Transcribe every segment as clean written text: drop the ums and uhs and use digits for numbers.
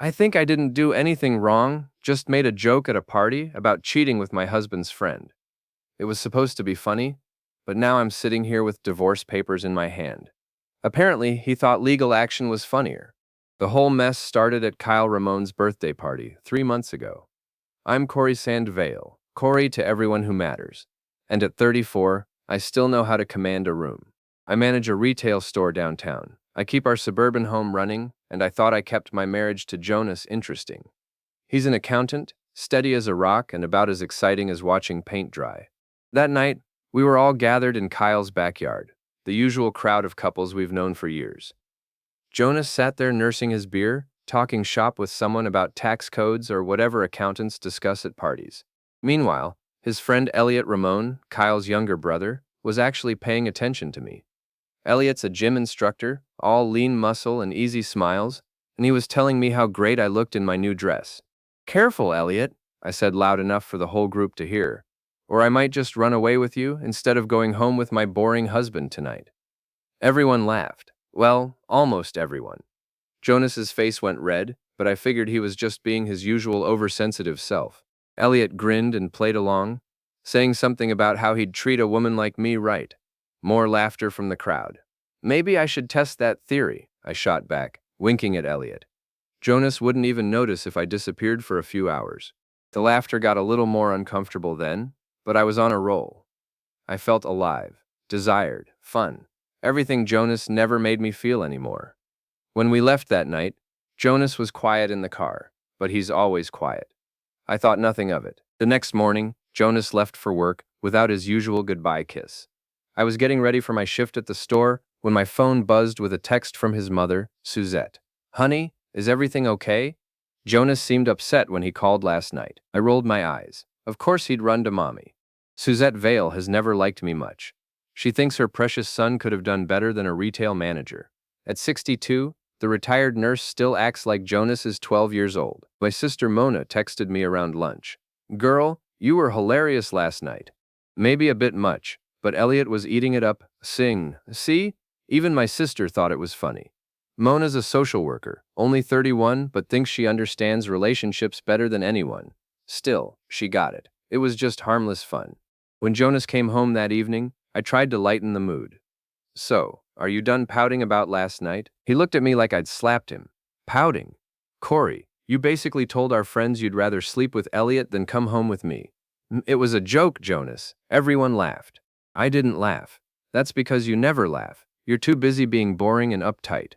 I think I didn't do anything wrong, just made a joke at a party about cheating with my husband's friend. It was supposed to be funny, but now I'm sitting here with divorce papers in my hand. Apparently, he thought legal action was funnier. The whole mess started at Kyle Ramon's birthday party 3 months ago. I'm Corey Sandvale, Corey to everyone who matters. And at 34, I still know how to command a room. I manage a retail store downtown. I keep our suburban home running, and I thought I kept my marriage to Jonas interesting. He's an accountant, steady as a rock and about as exciting as watching paint dry. That night, we were all gathered in Kyle's backyard, the usual crowd of couples we've known for years. Jonas sat there nursing his beer, talking shop with someone about tax codes or whatever accountants discuss at parties. Meanwhile, his friend Elliot Ramon, Kyle's younger brother, was actually paying attention to me. Elliot's a gym instructor, all lean muscle and easy smiles, and he was telling me how great I looked in my new dress. "Careful, Elliot," I said loud enough for the whole group to hear, "or I might just run away with you instead of going home with my boring husband tonight." Everyone laughed. Well, almost everyone. Jonas's face went red, but I figured he was just being his usual oversensitive self. Elliot grinned and played along, saying something about how he'd treat a woman like me right. More laughter from the crowd. "Maybe I should test that theory," I shot back, winking at Elliot. Jonas wouldn't even notice if I disappeared for a few hours. The laughter got a little more uncomfortable then, but I was on a roll. I felt alive, desired, fun. Everything Jonas never made me feel anymore. When we left that night, Jonas was quiet in the car, but he's always quiet. I thought nothing of it. The next morning, Jonas left for work without his usual goodbye kiss. I was getting ready for my shift at the store when my phone buzzed with a text from his mother, Suzette. "Honey, is everything okay?" Jonas seemed upset when he called last night. I rolled my eyes. Of course he'd run to mommy. Suzette Vale has never liked me much. She thinks her precious son could have done better than a retail manager. At 62, the retired nurse still acts like Jonas is 12 years old. My sister Mona texted me around lunch. "Girl, you were hilarious last night." Maybe a bit much, but Elliot was eating it up, See? Even my sister thought it was funny. Mona's a social worker, only 31, but thinks she understands relationships better than anyone. Still, she got it. It was just harmless fun. When Jonas came home that evening, I tried to lighten the mood. "So, are you done pouting about last night?" He looked at me like I'd slapped him. "Pouting? Corey, you basically told our friends you'd rather sleep with Elliot than come home with me." "It was a joke, Jonas." Everyone laughed. I didn't laugh. "That's because you never laugh. You're too busy being boring and uptight."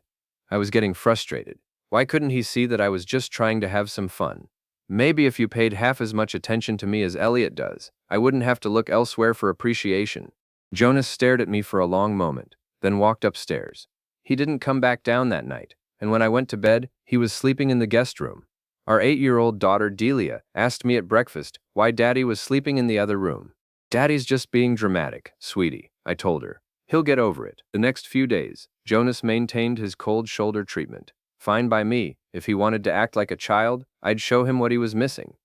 I was getting frustrated. Why couldn't he see that I was just trying to have some fun? Maybe if you paid half as much attention to me as Elliot does, I wouldn't have to look elsewhere for appreciation. Jonas stared at me for a long moment, then walked upstairs. He didn't come back down that night, and when I went to bed, he was sleeping in the guest room. Our 8-year-old daughter Delia asked me at breakfast why Daddy was sleeping in the other room. "Daddy's just being dramatic, sweetie," I told her. "He'll get over it." The next few days, Jonas maintained his cold shoulder treatment. Fine by me. If he wanted to act like a child, I'd show him what he was missing.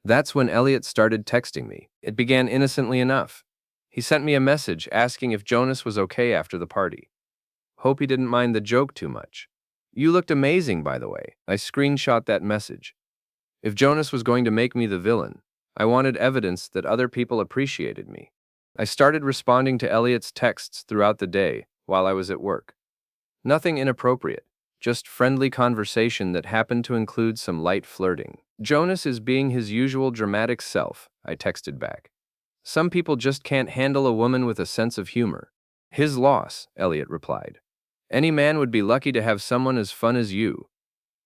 That's when Elliot started texting me. It began innocently enough. He sent me a message asking if Jonas was okay after the party. Hope he didn't mind the joke too much. "You looked amazing, by the way." I screenshot that message. If Jonas was going to make me the villain, I wanted evidence that other people appreciated me. I started responding to Elliot's texts throughout the day while I was at work. Nothing inappropriate, just friendly conversation that happened to include some light flirting. "Jonas is being his usual dramatic self," I texted back. "Some people just can't handle a woman with a sense of humor." "His loss," Elliot replied. "Any man would be lucky to have someone as fun as you."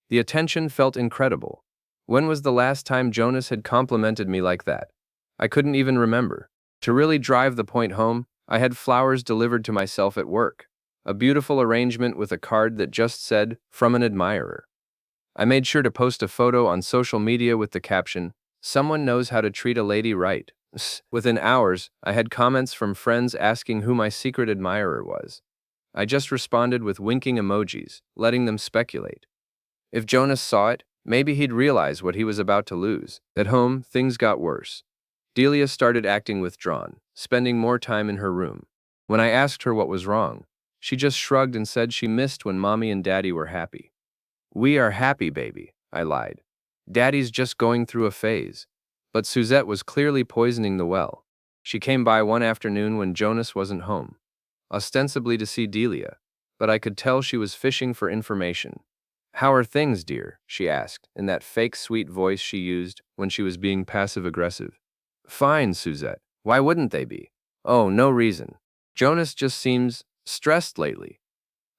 The attention felt incredible. When was the last time Jonas had complimented me like that? I couldn't even remember. To really drive the point home, I had flowers delivered to myself at work. A beautiful arrangement with a card that just said, "From an admirer." I made sure to post a photo on social media with the caption, "Someone knows how to treat a lady right." Within hours, I had comments from friends asking who my secret admirer was. I just responded with winking emojis, letting them speculate. If Jonas saw it, maybe he'd realize what he was about to lose. At home, things got worse. Delia started acting withdrawn, spending more time in her room. When I asked her what was wrong, she just shrugged and said she missed when Mommy and Daddy were happy. "We are happy, baby," I lied. Daddy's just going through a phase. But Suzette was clearly poisoning the well. She came by one afternoon when Jonas wasn't home, ostensibly to see Delia, but I could tell she was fishing for information. "How are things, dear?" she asked, in that fake sweet voice she used when she was being passive-aggressive. "Fine, Suzette. Why wouldn't they be?" "Oh, no reason. Jonas just seems stressed lately.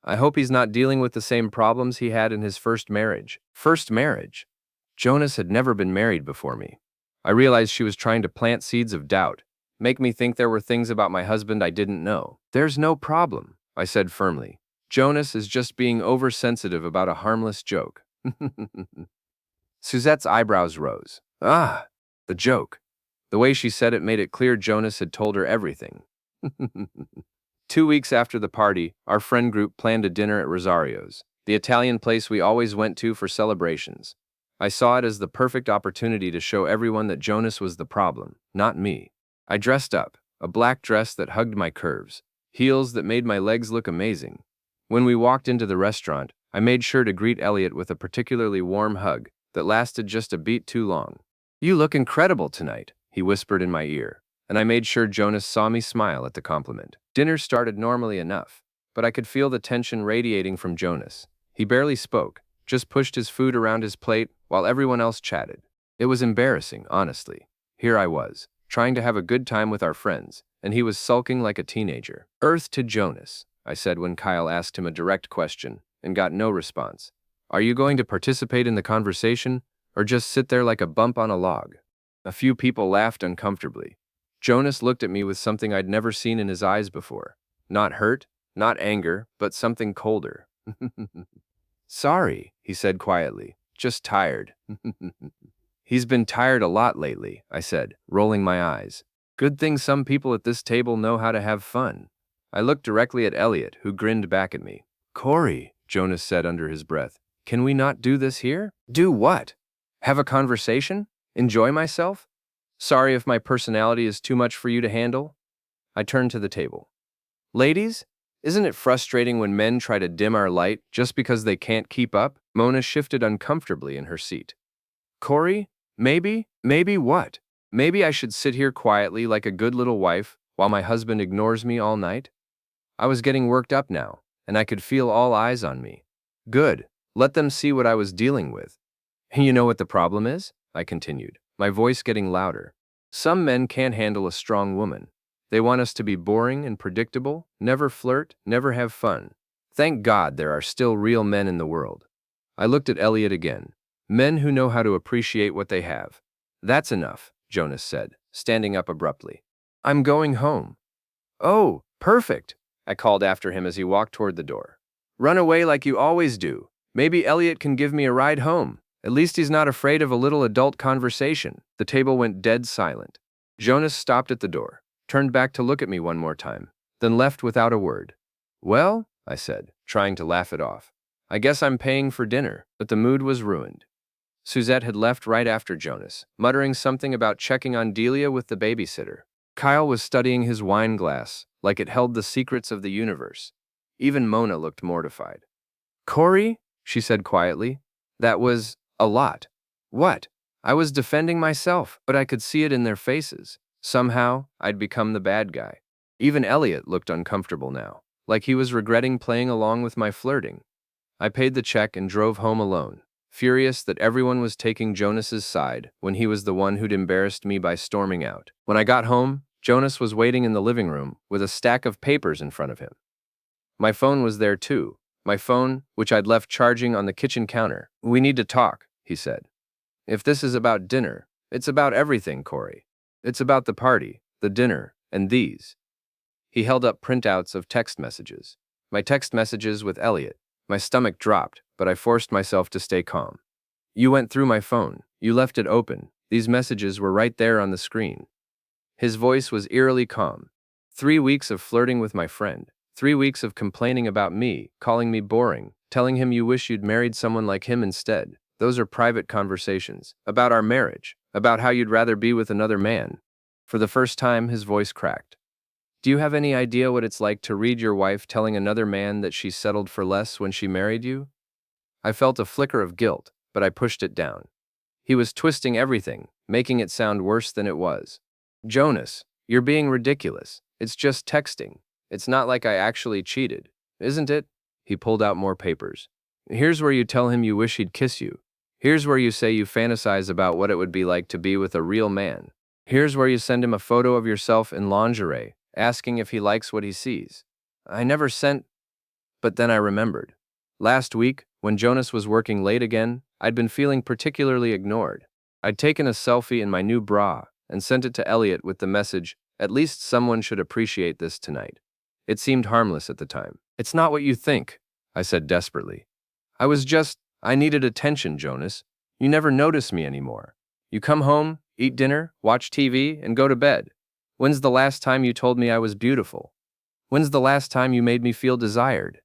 I hope he's not dealing with the same problems he had in his first marriage." First marriage? Jonas had never been married before me. I realized she was trying to plant seeds of doubt, make me think there were things about my husband I didn't know. "There's no problem," I said firmly. "Jonas is just being oversensitive about a harmless joke." Suzette's eyebrows rose. Ah, the joke. The way she said it made it clear Jonas had told her everything. 2 weeks after the party, our friend group planned a dinner at Rosario's, the Italian place we always went to for celebrations. I saw it as the perfect opportunity to show everyone that Jonas was the problem, not me. I dressed up, a black dress that hugged my curves, heels that made my legs look amazing. When we walked into the restaurant, I made sure to greet Elliot with a particularly warm hug that lasted just a beat too long. "You look incredible tonight," he whispered in my ear, and I made sure Jonas saw me smile at the compliment. Dinner started normally enough, but I could feel the tension radiating from Jonas. He barely spoke, just pushed his food around his plate while everyone else chatted. It was embarrassing, honestly. Here I was, trying to have a good time with our friends, and he was sulking like a teenager. "Earth to Jonas," I said when Kyle asked him a direct question, and got no response. "Are you going to participate in the conversation, or just sit there like a bump on a log?" A few people laughed uncomfortably. Jonas looked at me with something I'd never seen in his eyes before. Not hurt, not anger, but something colder. "Sorry," he said quietly. "Just tired." "He's been tired a lot lately," I said, rolling my eyes. "Good thing some people at this table know how to have fun." I looked directly at Elliot, who grinned back at me. "Corey," Jonas said under his breath, "can we not do this here?" "Do what? Have a conversation? Enjoy myself? Sorry if my personality is too much for you to handle." I turned to the table. "Ladies, isn't it frustrating when men try to dim our light just because they can't keep up?" Mona shifted uncomfortably in her seat. "Corey, maybe what? Maybe I should sit here quietly like a good little wife while my husband ignores me all night?" I was getting worked up now, and I could feel all eyes on me. Good, let them see what I was dealing with. "You know what the problem is?" I continued, my voice getting louder. "Some men can't handle a strong woman. They want us to be boring and predictable, never flirt, never have fun. Thank God there are still real men in the world." I looked at Elliot again. "Men who know how to appreciate what they have." "That's enough," Jonas said, standing up abruptly. "I'm going home." "Oh, perfect," I called after him as he walked toward the door. "Run away like you always do. Maybe Elliot can give me a ride home. At least he's not afraid of a little adult conversation." The table went dead silent. Jonas stopped at the door, turned back to look at me one more time, then left without a word. "Well," I said, trying to laugh it off, "I guess I'm paying for dinner," but the mood was ruined. Suzette had left right after Jonas, muttering something about checking on Delia with the babysitter. Kyle was studying his wine glass, like it held the secrets of the universe. Even Mona looked mortified. "Corey," she said quietly, "that was a lot." "What?" I was defending myself, but I could see it in their faces. Somehow, I'd become the bad guy. Even Elliot looked uncomfortable now, like he was regretting playing along with my flirting. I paid the check and drove home alone, furious that everyone was taking Jonas's side when he was the one who'd embarrassed me by storming out. When I got home, Jonas was waiting in the living room with a stack of papers in front of him. My phone was there too, my phone, which I'd left charging on the kitchen counter. "We need to talk," he said. "If this is about dinner, it's about everything, Corey. It's about the party, the dinner, and these." He held up printouts of text messages. My text messages with Elliot. My stomach dropped, but I forced myself to stay calm. "You went through my phone. You left it open. These messages were right there on the screen." His voice was eerily calm. 3 weeks of flirting with my friend. 3 weeks of complaining about me, calling me boring, telling him you wish you'd married someone like him instead. Those are private conversations. About our marriage. About how you'd rather be with another man. For the first time, his voice cracked. "Do you have any idea what it's like to read your wife telling another man that she settled for less when she married you?" I felt a flicker of guilt, but I pushed it down. He was twisting everything, making it sound worse than it was. Jonas, you're being ridiculous. It's just texting. It's not like I actually cheated, isn't it? He pulled out more papers. Here's where you tell him you wish he'd kiss you. Here's where you say you fantasize about what it would be like to be with a real man. Here's where you send him a photo of yourself in lingerie, asking if he likes what he sees. I never sent, but then I remembered. Last week, when Jonas was working late again, I'd been feeling particularly ignored. I'd taken a selfie in my new bra and sent it to Elliot with the message, "At least someone should appreciate this tonight." It seemed harmless at the time. "It's not what you think," I said desperately. I needed attention, Jonas. You never notice me anymore. You come home, eat dinner, watch TV, and go to bed. When's the last time you told me I was beautiful? When's the last time you made me feel desired?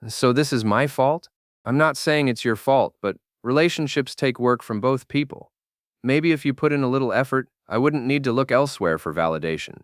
So this is my fault? I'm not saying it's your fault, but relationships take work from both people. Maybe if you put in a little effort, I wouldn't need to look elsewhere for validation.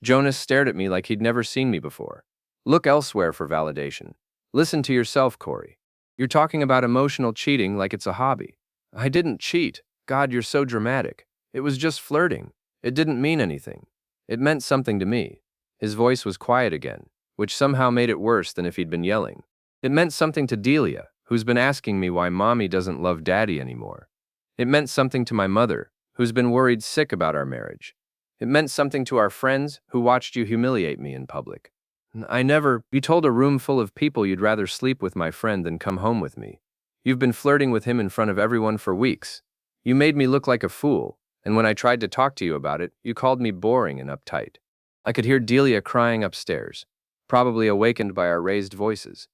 Jonas stared at me like he'd never seen me before. Look elsewhere for validation. Listen to yourself, Corey. You're talking about emotional cheating like it's a hobby. I didn't cheat. God, you're so dramatic. It was just flirting. It didn't mean anything. It meant something to me. His voice was quiet again, which somehow made it worse than if he'd been yelling. It meant something to Delia, who's been asking me why Mommy doesn't love Daddy anymore. It meant something to my mother, who's been worried sick about our marriage. It meant something to our friends who watched you humiliate me in public. You told a room full of people you'd rather sleep with my friend than come home with me. You've been flirting with him in front of everyone for weeks. You made me look like a fool, and when I tried to talk to you about it, you called me boring and uptight. I could hear Delia crying upstairs, probably awakened by our raised voices.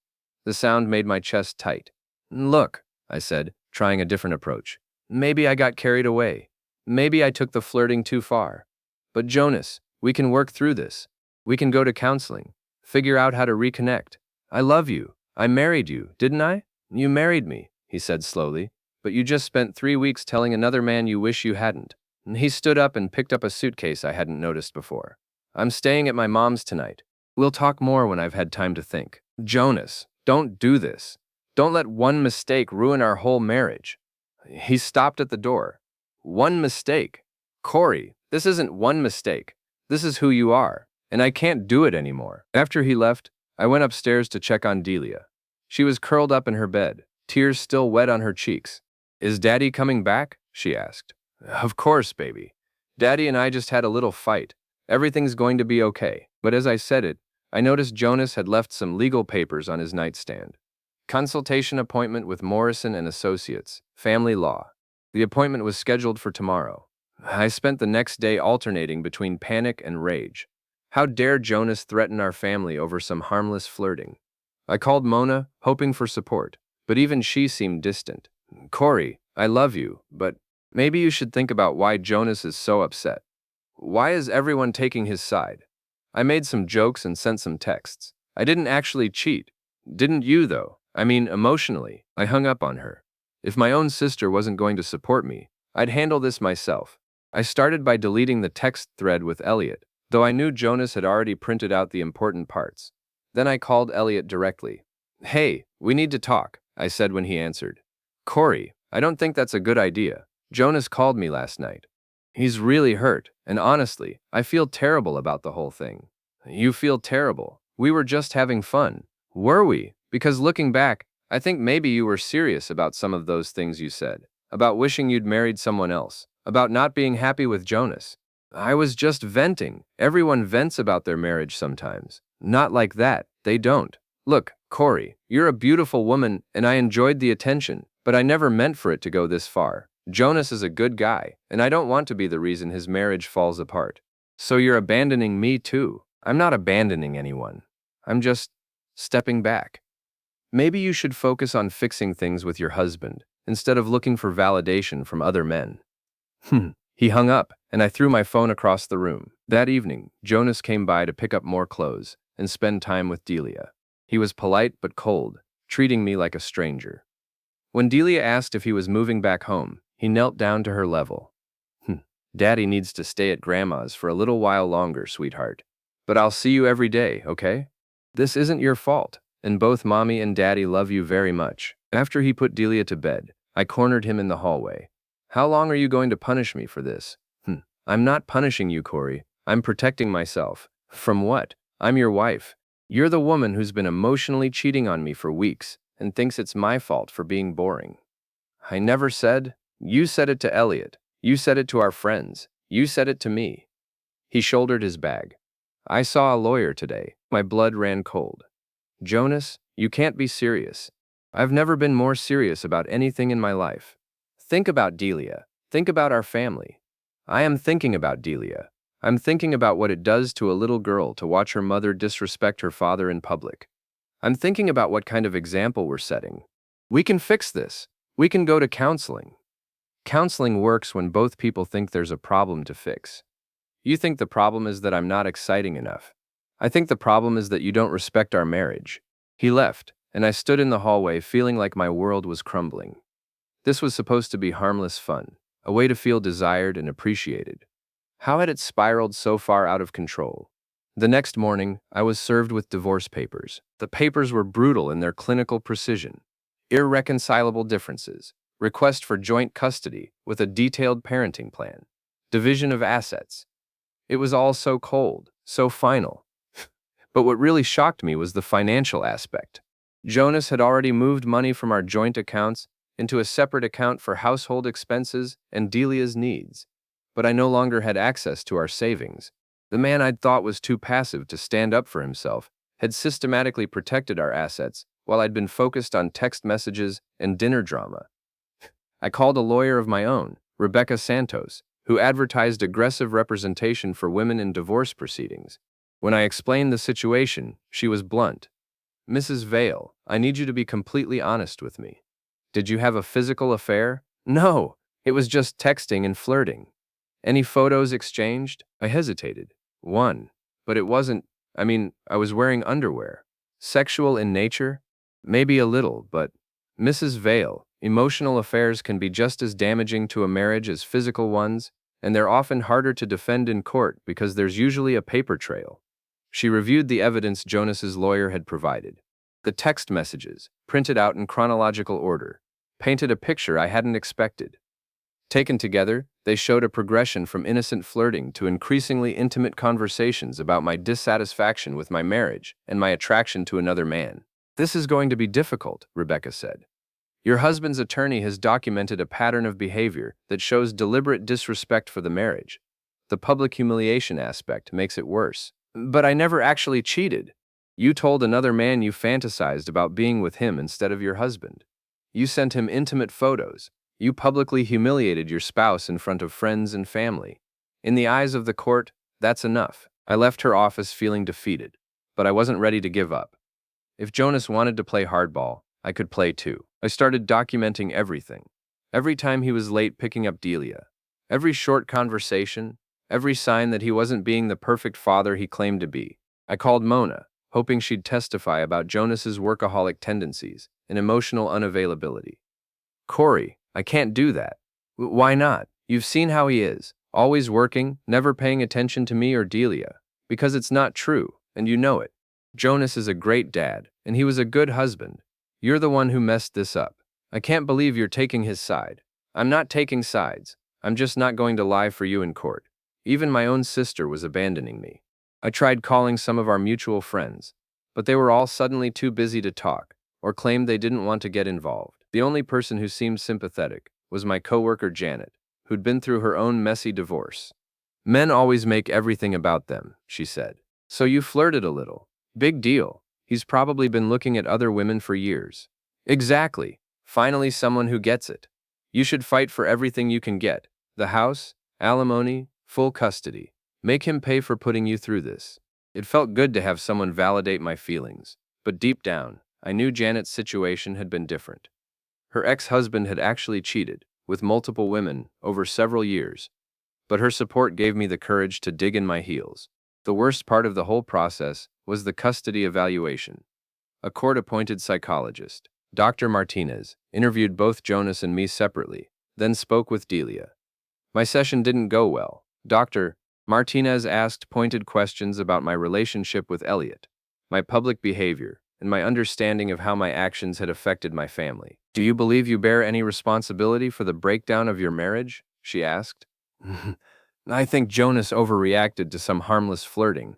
The sound made my chest tight. Look, I said, trying a different approach. Maybe I got carried away. Maybe I took the flirting too far. But Jonas, we can work through this. We can go to counseling. Figure out how to reconnect. I love you. I married you, didn't I? You married me, he said slowly, but you just spent 3 weeks telling another man you wish you hadn't. He stood up and picked up a suitcase I hadn't noticed before. I'm staying at my mom's tonight. We'll talk more when I've had time to think. Jonas, don't do this. Don't let one mistake ruin our whole marriage. He stopped at the door. One mistake? Corey, this isn't one mistake. This is who you are. And I can't do it anymore. After he left, I went upstairs to check on Delia. She was curled up in her bed, tears still wet on her cheeks. Is Daddy coming back? She asked. Of course, baby. Daddy and I just had a little fight. Everything's going to be okay. But as I said it, I noticed Jonas had left some legal papers on his nightstand. Consultation appointment with Morrison and Associates, Family Law. The appointment was scheduled for tomorrow. I spent the next day alternating between panic and rage. How dare Jonas threaten our family over some harmless flirting? I called Mona, hoping for support, but even she seemed distant. Corey, I love you, but maybe you should think about why Jonas is so upset. Why is everyone taking his side? I made some jokes and sent some texts. I didn't actually cheat. Didn't you, though? I mean, emotionally. I hung up on her. If my own sister wasn't going to support me, I'd handle this myself. I started by deleting the text thread with Elliot, though I knew Jonas had already printed out the important parts. Then I called Elliot directly. Hey, we need to talk, I said when he answered. Corey, I don't think that's a good idea. Jonas called me last night. He's really hurt, and honestly, I feel terrible about the whole thing. You feel terrible. We were just having fun. Were we? Because looking back, I think maybe you were serious about some of those things you said. About wishing you'd married someone else. About not being happy with Jonas. I was just venting. Everyone vents about their marriage sometimes. Not like that. They don't. Look, Corey, you're a beautiful woman, and I enjoyed the attention, but I never meant for it to go this far. Jonas is a good guy, and I don't want to be the reason his marriage falls apart. So you're abandoning me too. I'm not abandoning anyone. I'm just stepping back. Maybe you should focus on fixing things with your husband, instead of looking for validation from other men. He hung up, and I threw my phone across the room. That evening, Jonas came by to pick up more clothes and spend time with Delia. He was polite but cold, treating me like a stranger. When Delia asked if he was moving back home, he knelt down to her level. Daddy needs to stay at Grandma's for a little while longer, sweetheart. But I'll see you every day, okay? This isn't your fault, and both Mommy and Daddy love you very much. After he put Delia to bed, I cornered him in the hallway. How long are you going to punish me for this? I'm not punishing you, Corey. I'm protecting myself. From what? I'm your wife. You're the woman who's been emotionally cheating on me for weeks and thinks it's my fault for being boring. I never said. You said it to Elliot. You said it to our friends. You said it to me. He shouldered his bag. I saw a lawyer today. My blood ran cold. Jonas, you can't be serious. I've never been more serious about anything in my life. Think about Delia. Think about our family. I am thinking about Delia. I'm thinking about what it does to a little girl to watch her mother disrespect her father in public. I'm thinking about what kind of example we're setting. We can fix this. We can go to counseling. Counseling works when both people think there's a problem to fix. You think the problem is that I'm not exciting enough. I think the problem is that you don't respect our marriage. He left, and I stood in the hallway feeling like my world was crumbling. This was supposed to be harmless fun, a way to feel desired and appreciated. How had it spiraled so far out of control? The next morning, I was served with divorce papers. The papers were brutal in their clinical precision. Irreconcilable differences, request for joint custody with a detailed parenting plan, division of assets. It was all so cold, so final. But what really shocked me was the financial aspect. Jonas had already moved money from our joint accounts into a separate account for household expenses and Delia's needs. But I no longer had access to our savings. The man I'd thought was too passive to stand up for himself had systematically protected our assets while I'd been focused on text messages and dinner drama. I called a lawyer of my own, Rebecca Santos, who advertised aggressive representation for women in divorce proceedings. When I explained the situation, she was blunt. Mrs. Vale, I need you to be completely honest with me. Did you have a physical affair? No, it was just texting and flirting. Any photos exchanged? I hesitated. One. But it wasn't, I was wearing underwear. Sexual in nature? Maybe a little, but Mrs. Vale, emotional affairs can be just as damaging to a marriage as physical ones, and they're often harder to defend in court because there's usually a paper trail. She reviewed the evidence Jonas's lawyer had provided. The text messages, printed out in chronological order, painted a picture I hadn't expected. Taken together, they showed a progression from innocent flirting to increasingly intimate conversations about my dissatisfaction with my marriage and my attraction to another man. This is going to be difficult, Rebecca said. Your husband's attorney has documented a pattern of behavior that shows deliberate disrespect for the marriage. The public humiliation aspect makes it worse. But I never actually cheated. You told another man you fantasized about being with him instead of your husband. You sent him intimate photos. You publicly humiliated your spouse in front of friends and family. In the eyes of the court, that's enough. I left her office feeling defeated, but I wasn't ready to give up. If Jonas wanted to play hardball, I could play too. I started documenting everything. Every time he was late picking up Delia. Every short conversation. Every sign that he wasn't being the perfect father he claimed to be. I called Mona, hoping she'd testify about Jonas's workaholic tendencies and emotional unavailability. Corey, I can't do that. Why not? You've seen how he is. Always working, never paying attention to me or Delia. Because it's not true, and you know it. Jonas is a great dad, and he was a good husband. You're the one who messed this up. I can't believe you're taking his side. I'm not taking sides. I'm just not going to lie for you in court. Even my own sister was abandoning me. I tried calling some of our mutual friends, but they were all suddenly too busy to talk, or claimed they didn't want to get involved. The only person who seemed sympathetic was my coworker Janet, who'd been through her own messy divorce. Men always make everything about them, she said. So you flirted a little. Big deal. He's probably been looking at other women for years. Exactly. Finally someone who gets it. You should fight for everything you can get. The house, alimony, full custody. Make him pay for putting you through this. It felt good to have someone validate my feelings, but deep down, I knew Janet's situation had been different. Her ex-husband had actually cheated with multiple women over several years, but her support gave me the courage to dig in my heels. The worst part of the whole process was the custody evaluation. A court-appointed psychologist, Dr. Martinez, interviewed both Jonas and me separately, then spoke with Delia. My session didn't go well. Dr. Martinez asked pointed questions about my relationship with Elliot, my public behavior, and my understanding of how my actions had affected my family. "Do you believe you bear any responsibility for the breakdown of your marriage?" she asked. I think Jonas overreacted to some harmless flirting.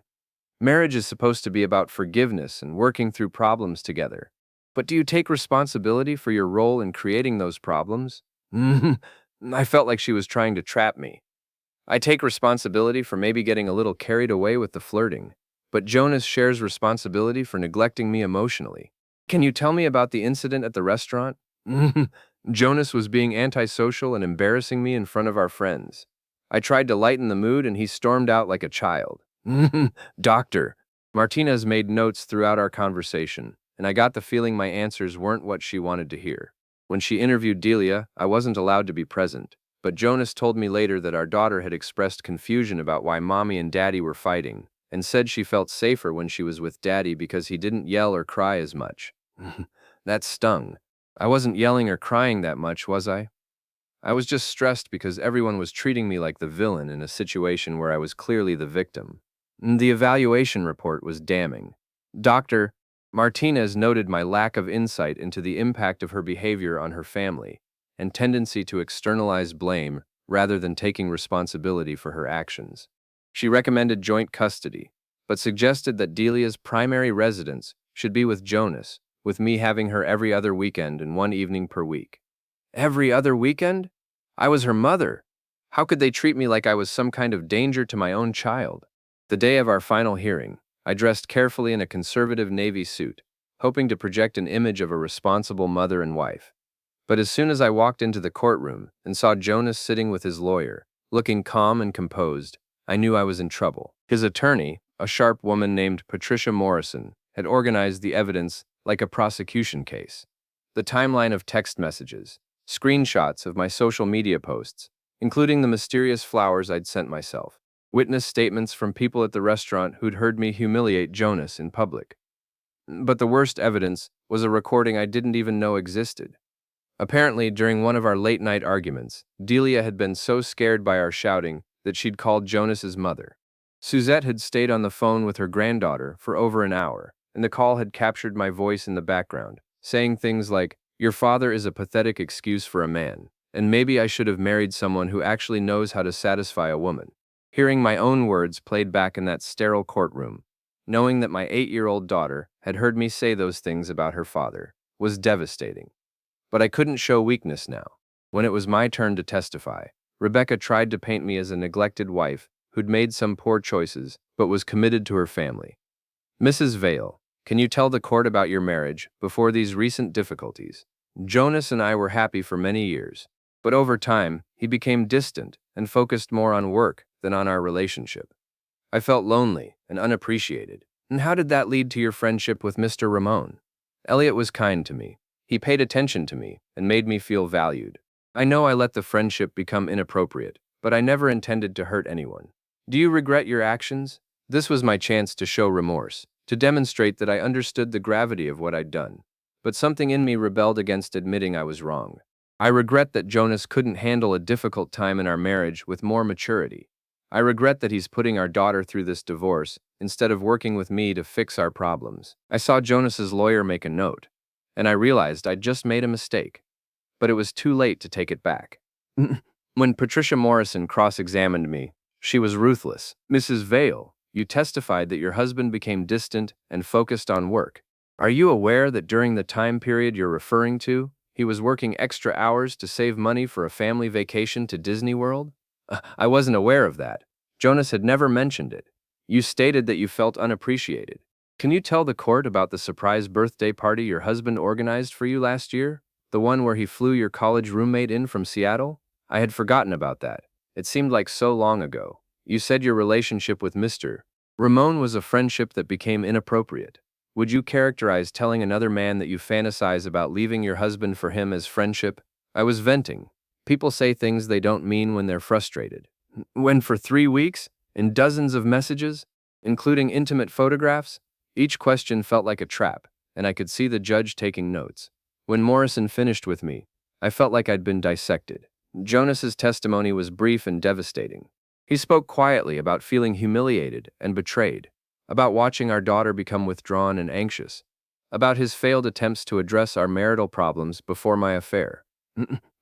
Marriage is supposed to be about forgiveness and working through problems together. But do you take responsibility for your role in creating those problems? I felt like she was trying to trap me. I take responsibility for maybe getting a little carried away with the flirting, but Jonas shares responsibility for neglecting me emotionally. "Can you tell me about the incident at the restaurant?" Jonas was being antisocial and embarrassing me in front of our friends. I tried to lighten the mood and he stormed out like a child. "Doctor." Martinez made notes throughout our conversation, and I got the feeling my answers weren't what she wanted to hear. When she interviewed Delia, I wasn't allowed to be present, but Jonas told me later that our daughter had expressed confusion about why mommy and daddy were fighting, and said she felt safer when she was with daddy because he didn't yell or cry as much. That stung. I wasn't yelling or crying that much, was I? I was just stressed because everyone was treating me like the villain in a situation where I was clearly the victim. The evaluation report was damning. Dr. Martinez noted my lack of insight into the impact of her behavior on her family and tendency to externalize blame rather than taking responsibility for her actions. She recommended joint custody, but suggested that Delia's primary residence should be with Jonas, with me having her every other weekend and one evening per week. Every other weekend? I was her mother. How could they treat me like I was some kind of danger to my own child? The day of our final hearing, I dressed carefully in a conservative navy suit, hoping to project an image of a responsible mother and wife. But as soon as I walked into the courtroom and saw Jonas sitting with his lawyer, looking calm and composed, I knew I was in trouble. His attorney, a sharp woman named Patricia Morrison, had organized the evidence like a prosecution case. The timeline of text messages, screenshots of my social media posts, including the mysterious flowers I'd sent myself, witness statements from people at the restaurant who'd heard me humiliate Jonas in public. But the worst evidence was a recording I didn't even know existed. Apparently, during one of our late-night arguments, Delia had been so scared by our shouting that she'd called Jonas's mother. Suzette had stayed on the phone with her granddaughter for over an hour, and the call had captured my voice in the background, saying things like, "Your father is a pathetic excuse for a man, and maybe I should have married someone who actually knows how to satisfy a woman." Hearing my own words played back in that sterile courtroom, knowing that my 8-year-old daughter had heard me say those things about her father, was devastating. But I couldn't show weakness now. When it was my turn to testify, Rebecca tried to paint me as a neglected wife who'd made some poor choices but was committed to her family. "Mrs. Vale, can you tell the court about your marriage before these recent difficulties? Jonas and I were happy for many years, but over time, he became distant and focused more on work than on our relationship. I felt lonely and unappreciated. And how did that lead to your friendship with Mr. Ramon? Elliot was kind to me. He paid attention to me and made me feel valued. I know I let the friendship become inappropriate, but I never intended to hurt anyone. Do you regret your actions?" This was my chance to show remorse, to demonstrate that I understood the gravity of what I'd done. But something in me rebelled against admitting I was wrong. I regret that Jonas couldn't handle a difficult time in our marriage with more maturity. I regret that he's putting our daughter through this divorce instead of working with me to fix our problems. I saw Jonas's lawyer make a note, and I realized I'd just made a mistake. But it was too late to take it back. When Patricia Morrison cross-examined me, she was ruthless. "Mrs. Vale, you testified that your husband became distant and focused on work. Are you aware that during the time period you're referring to, he was working extra hours to save money for a family vacation to Disney World?" I wasn't aware of that. Jonas had never mentioned it. You stated that you felt unappreciated. Can you tell the court about the surprise birthday party your husband organized for you last year? The one where he flew your college roommate in from Seattle? I had forgotten about that. It seemed like so long ago. You said your relationship with Mr. Ramon was a friendship that became inappropriate. Would you characterize telling another man that you fantasize about leaving your husband for him as friendship? I was venting. People say things they don't mean when they're frustrated. When for 3 weeks, in dozens of messages, including intimate photographs, each question felt like a trap, and I could see the judge taking notes. When Morrison finished with me, I felt like I'd been dissected. Jonas's testimony was brief and devastating. He spoke quietly about feeling humiliated and betrayed, about watching our daughter become withdrawn and anxious, about his failed attempts to address our marital problems before my affair.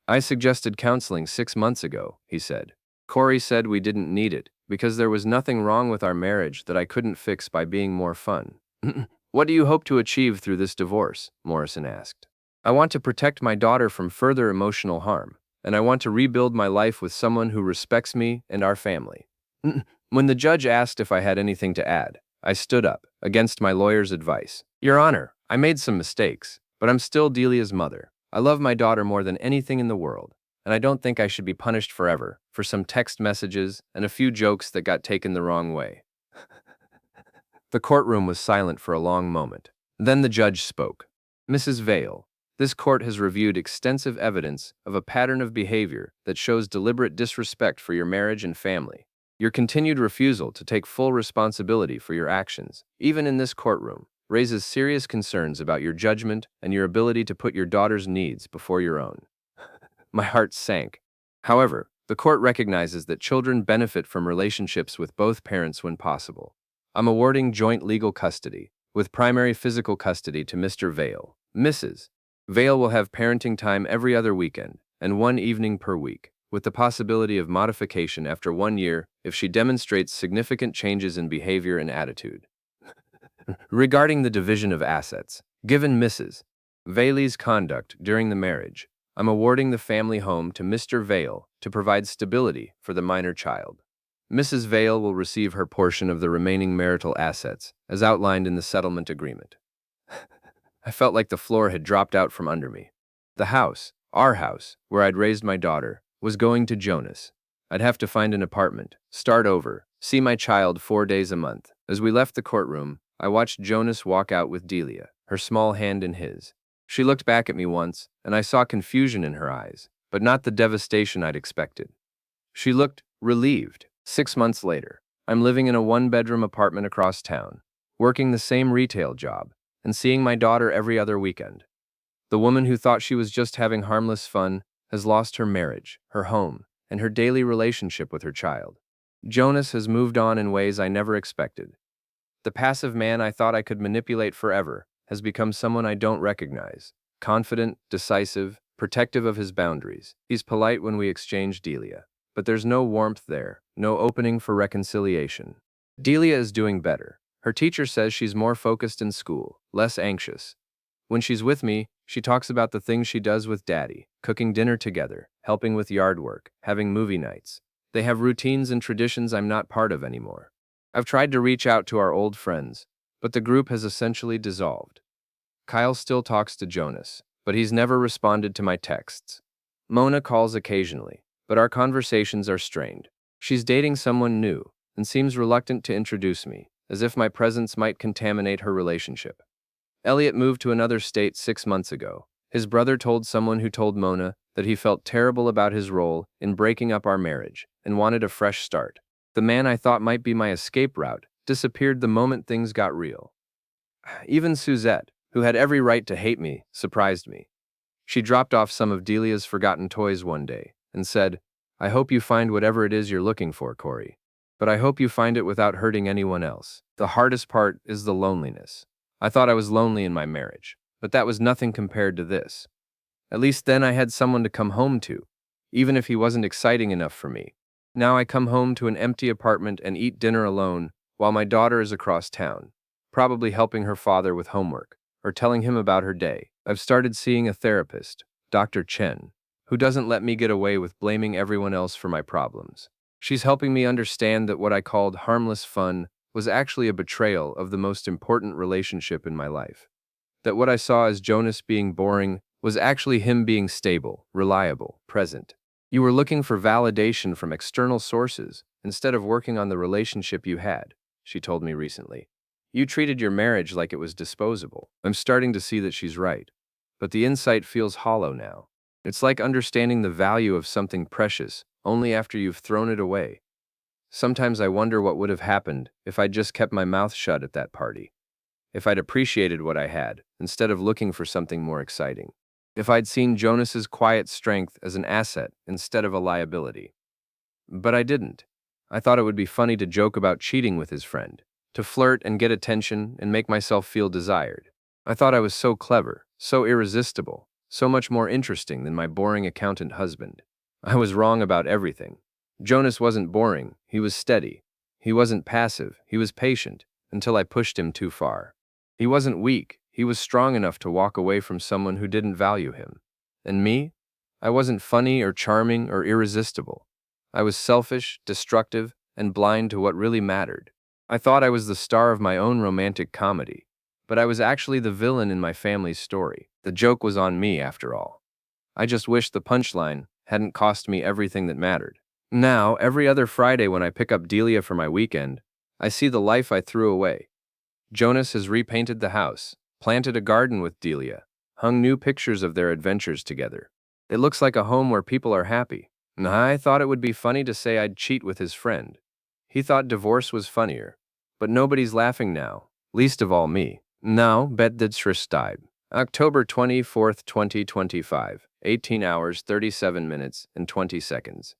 I suggested counseling 6 months ago, he said. Corey said we didn't need it because there was nothing wrong with our marriage that I couldn't fix by being more fun. What do you hope to achieve through this divorce? Morrison asked. I want to protect my daughter from further emotional harm, and I want to rebuild my life with someone who respects me and our family. When the judge asked if I had anything to add, I stood up, against my lawyer's advice. Your Honor, I made some mistakes, but I'm still Delia's mother. I love my daughter more than anything in the world, and I don't think I should be punished forever for some text messages and a few jokes that got taken the wrong way. The courtroom was silent for a long moment. Then the judge spoke. Mrs. Vale, this court has reviewed extensive evidence of a pattern of behavior that shows deliberate disrespect for your marriage and family. Your continued refusal to take full responsibility for your actions, even in this courtroom, raises serious concerns about your judgment and your ability to put your daughter's needs before your own. My heart sank. However, the court recognizes that children benefit from relationships with both parents when possible. I'm awarding joint legal custody, with primary physical custody to Mr. Vale. Mrs. Vale will have parenting time every other weekend and one evening per week, with the possibility of modification after 1 year if she demonstrates significant changes in behavior and attitude. Regarding the division of assets, given Mrs. Vale's conduct during the marriage, I'm awarding the family home to Mr. Vale to provide stability for the minor child. Mrs. Vale will receive her portion of the remaining marital assets, as outlined in the settlement agreement. I felt like the floor had dropped out from under me. The house, our house, where I'd raised my daughter, was going to Jonas. I'd have to find an apartment, start over, see my child 4 days a month. As we left the courtroom, I watched Jonas walk out with Delia, her small hand in his. She looked back at me once, and I saw confusion in her eyes, but not the devastation I'd expected. She looked relieved. 6 months later, I'm living in a one-bedroom apartment across town, working the same retail job, and seeing my daughter every other weekend. The woman who thought she was just having harmless fun has lost her marriage, her home, and her daily relationship with her child. Jonas has moved on in ways I never expected. The passive man I thought I could manipulate forever has become someone I don't recognize. Confident, decisive, protective of his boundaries. He's polite when we exchange Delia, but there's no warmth there, no opening for reconciliation. Delia is doing better. Her teacher says she's more focused in school, less anxious. When she's with me, she talks about the things she does with Daddy, cooking dinner together, helping with yard work, having movie nights. They have routines and traditions I'm not part of anymore. I've tried to reach out to our old friends, but the group has essentially dissolved. Kyle still talks to Jonas, but he's never responded to my texts. Mona calls occasionally, but our conversations are strained. She's dating someone new and seems reluctant to introduce me, as if my presence might contaminate her relationship. Elliot moved to another state 6 months ago. His brother told someone who told Mona that he felt terrible about his role in breaking up our marriage and wanted a fresh start. The man I thought might be my escape route disappeared the moment things got real. Even Suzette, who had every right to hate me, surprised me. She dropped off some of Delia's forgotten toys one day and said, "I hope you find whatever it is you're looking for, Corey. But I hope you find it without hurting anyone else. The hardest part is the loneliness. I thought I was lonely in my marriage, but that was nothing compared to this. At least then I had someone to come home to, even if he wasn't exciting enough for me. Now I come home to an empty apartment and eat dinner alone while my daughter is across town, probably helping her father with homework or telling him about her day. I've started seeing a therapist, Dr. Chen, who doesn't let me get away with blaming everyone else for my problems. She's helping me understand that what I called harmless fun was actually a betrayal of the most important relationship in my life. That what I saw as Jonas being boring was actually him being stable, reliable, present. You were looking for validation from external sources instead of working on the relationship you had, she told me recently. You treated your marriage like it was disposable. I'm starting to see that she's right. But the insight feels hollow now. It's like understanding the value of something precious only after you've thrown it away. Sometimes I wonder what would have happened if I'd just kept my mouth shut at that party. If I'd appreciated what I had, instead of looking for something more exciting. If I'd seen Jonas's quiet strength as an asset instead of a liability. But I didn't. I thought it would be funny to joke about cheating with his friend, to flirt and get attention and make myself feel desired. I thought I was so clever, so irresistible, so much more interesting than my boring accountant husband. I was wrong about everything. Jonas wasn't boring, he was steady. He wasn't passive, he was patient, until I pushed him too far. He wasn't weak, he was strong enough to walk away from someone who didn't value him. And me? I wasn't funny or charming or irresistible. I was selfish, destructive, and blind to what really mattered. I thought I was the star of my own romantic comedy, but I was actually the villain in my family's story. The joke was on me, after all. I just wish the punchline hadn't cost me everything that mattered. Now, every other Friday when I pick up Delia for my weekend, I see the life I threw away. Jonas has repainted the house, planted a garden with Delia, hung new pictures of their adventures together. It looks like a home where people are happy. And I thought it would be funny to say I'd cheat with his friend. He thought divorce was funnier. But nobody's laughing now, least of all me. Now, bet did died. October 24th, 2025, 18 hours, 37 minutes, and 20 seconds.